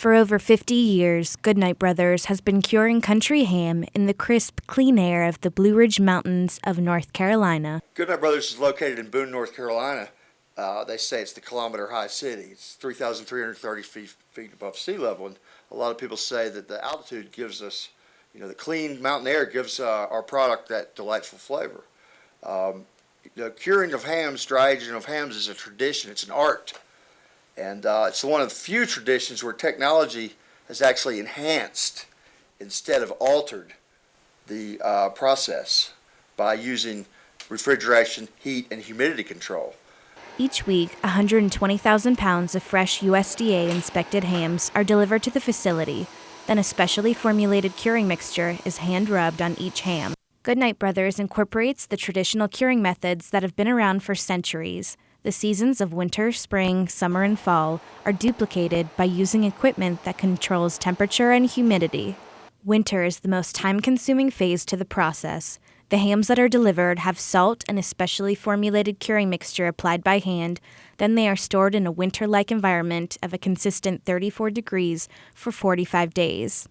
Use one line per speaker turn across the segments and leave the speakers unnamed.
For over 50 years, Goodnight Brothers has been curing country ham in the crisp, clean air of the Blue Ridge Mountains of North Carolina.
Goodnight Brothers is located in Boone, North Carolina. They say it's the kilometer-high city. It's 3,330 feet above sea level, and a lot of people say that the altitude gives us, the clean mountain air gives our product that delightful flavor. The curing of hams, dry aging of hams is a tradition. It's an art. And it's one of the few traditions where technology has actually enhanced instead of altered the process by using refrigeration, heat, and humidity control.
Each week, 120,000 pounds of fresh USDA-inspected hams are delivered to the facility. Then a specially formulated curing mixture is hand-rubbed on each ham. Goodnight Brothers incorporates the traditional curing methods that have been around for centuries. The seasons of winter, spring, summer, and fall are duplicated by using equipment that controls temperature and humidity. Winter is the most time-consuming phase to the process. The hams that are delivered have salt and a specially formulated curing mixture applied by hand. Then they are stored in a winter-like environment of a consistent 34 degrees for 45 days.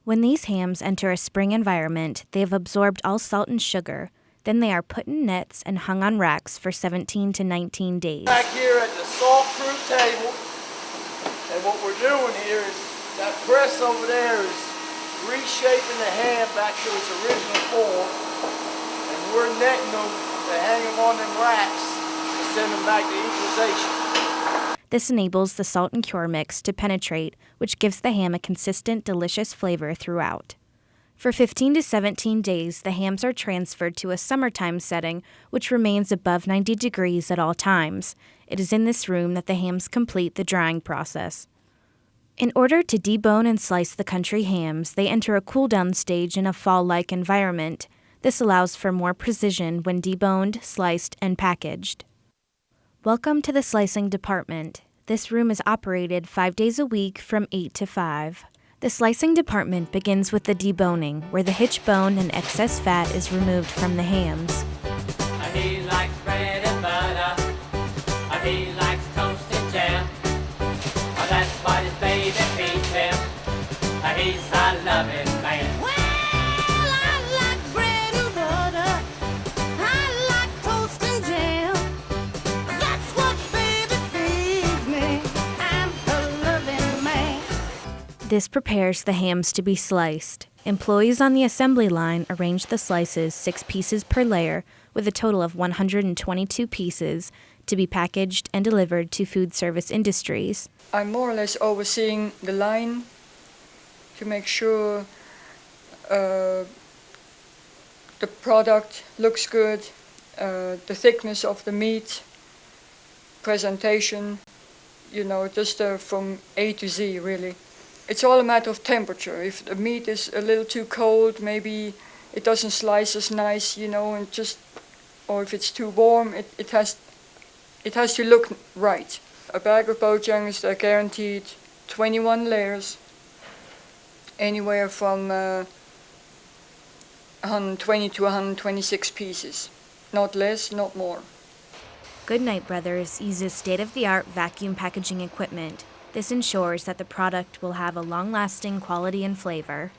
When these hams enter a spring environment, they have absorbed all salt and sugar. Then they are put in nets and hung on racks for 17 to 19 days.
Back here at the salt-proof table, and what we're doing here is that press over there is reshaping the ham back to its original form, and we're netting them to hang them on them racks to send them back to equalization.
This enables the salt and cure mix to penetrate, which gives the ham a consistent, delicious flavor throughout. For 15 to 17 days, the hams are transferred to a summertime setting, which remains above 90 degrees at all times. It is in this room that the hams complete the drying process. In order to debone and slice the country hams, they enter a cool-down stage in a fall-like environment. This allows for more precision when deboned, sliced, and packaged. Welcome to the slicing department. This room is operated 5 days a week from 8 to 5. The slicing department begins with the deboning, where the hitch bone and excess fat is removed from the hams.
He likes bread and butter. He likes toast and jam. That's what his baby feeds him. He's a loving man.
Well, I like bread and butter. I like toast and jam. That's what baby feeds me. I'm a loving man.
This prepares the hams to be sliced. Employees on the assembly line arrange the slices 6 pieces per layer, with a total of 122 pieces to be packaged and delivered to food service industries.
I'm more or less overseeing the line to make sure the product looks good, the thickness of the meat, presentation, just from A to Z, really. It's all a matter of temperature. If the meat is a little too cold, maybe it doesn't slice as nice, or if it's too warm, it has to look right. A bag of Bojangs are guaranteed 21 layers, anywhere from 120 to 126 pieces. Not less, not more.
Goodnight Brothers uses state-of-the-art vacuum packaging equipment. This ensures that the product will have a long-lasting quality and flavor.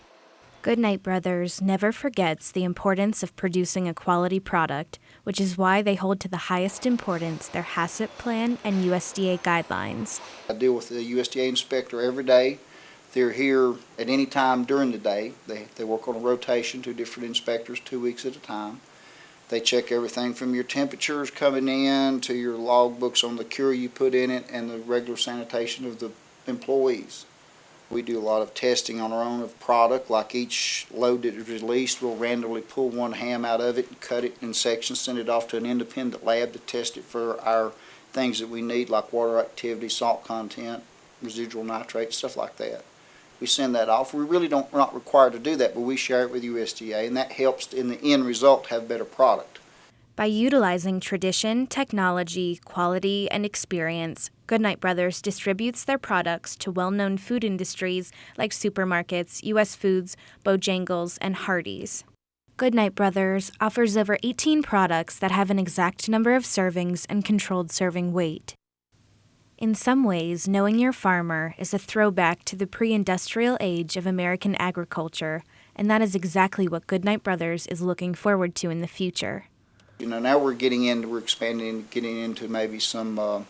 Goodnight Brothers never forgets the importance of producing a quality product, which is why they hold to the highest importance their HACCP plan and USDA guidelines.
I deal with the USDA inspector every day. They're here at any time during the day. They work on a rotation, 2 different inspectors, 2 weeks at a time. They check everything from your temperatures coming in to your log books on the cure you put in it and the regular sanitation of the employees. We do a lot of testing on our own of product. Like each load that is released, we'll randomly pull one ham out of it and cut it in sections, send it off to an independent lab to test it for our things that we need, like water activity, salt content, residual nitrate, stuff like that. We send that off. We're not required to do that, but we share it with USDA, and that helps in the end result have better product.
By utilizing tradition, technology, quality, and experience, Goodnight Brothers distributes their products to well-known food industries like supermarkets, U.S. Foods, Bojangles, and Hardee's. Goodnight Brothers offers over 18 products that have an exact number of servings and controlled serving weight. In some ways, knowing your farmer is a throwback to the pre-industrial age of American agriculture, and that is exactly what Goodnight Brothers is looking forward to in the future.
You know, now we're expanding, getting into maybe some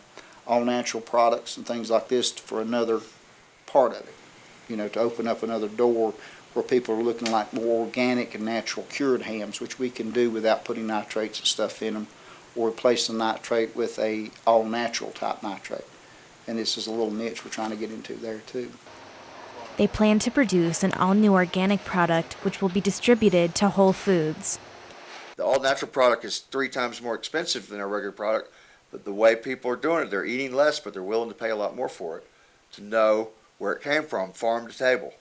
all-natural products and things like this for another part of it. You know, to open up another door where people are looking like more organic and natural cured hams, which we can do without putting nitrates and stuff in them, or replace the nitrate with a all-natural type nitrate. And this is a little niche we're trying to get into there too.
They plan to produce an all-new organic product which will be distributed to Whole Foods.
The all-natural product is 3 times more expensive than our regular product, but the way people are doing it, they're eating less, but they're willing to pay a lot more for it, to know where it came from, farm to table.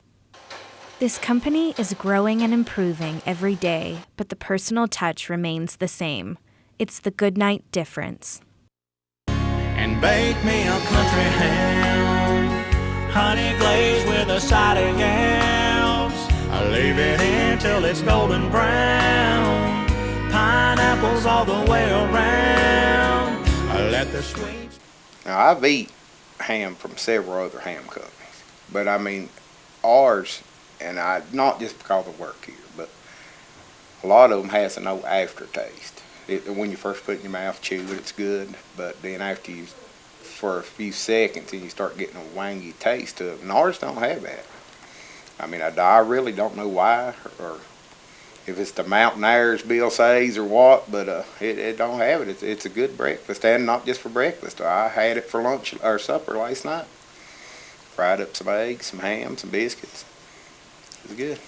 This company is growing and improving every day, but the personal touch remains the same. It's the Goodnight difference.
And bake me a country ham, honey glazed with a side of yams. I leave it in till it's golden brown, pineapples all the way around. I let the sweets.
Now, I've eaten ham from several other ham companies, but I mean, ours, and not just because of work here, but a lot of them has no aftertaste. When you first put it in your mouth, chew it, it's good, but then after you, for a few seconds, and you start getting a wangy taste to it, and ours don't have that. I mean, I really don't know why, or if it's the mountain airs Bill says or what, but it don't have it. It's a good breakfast, and not just for breakfast. I had it for lunch or supper last night. Fried up some eggs, some ham, some biscuits. It was good.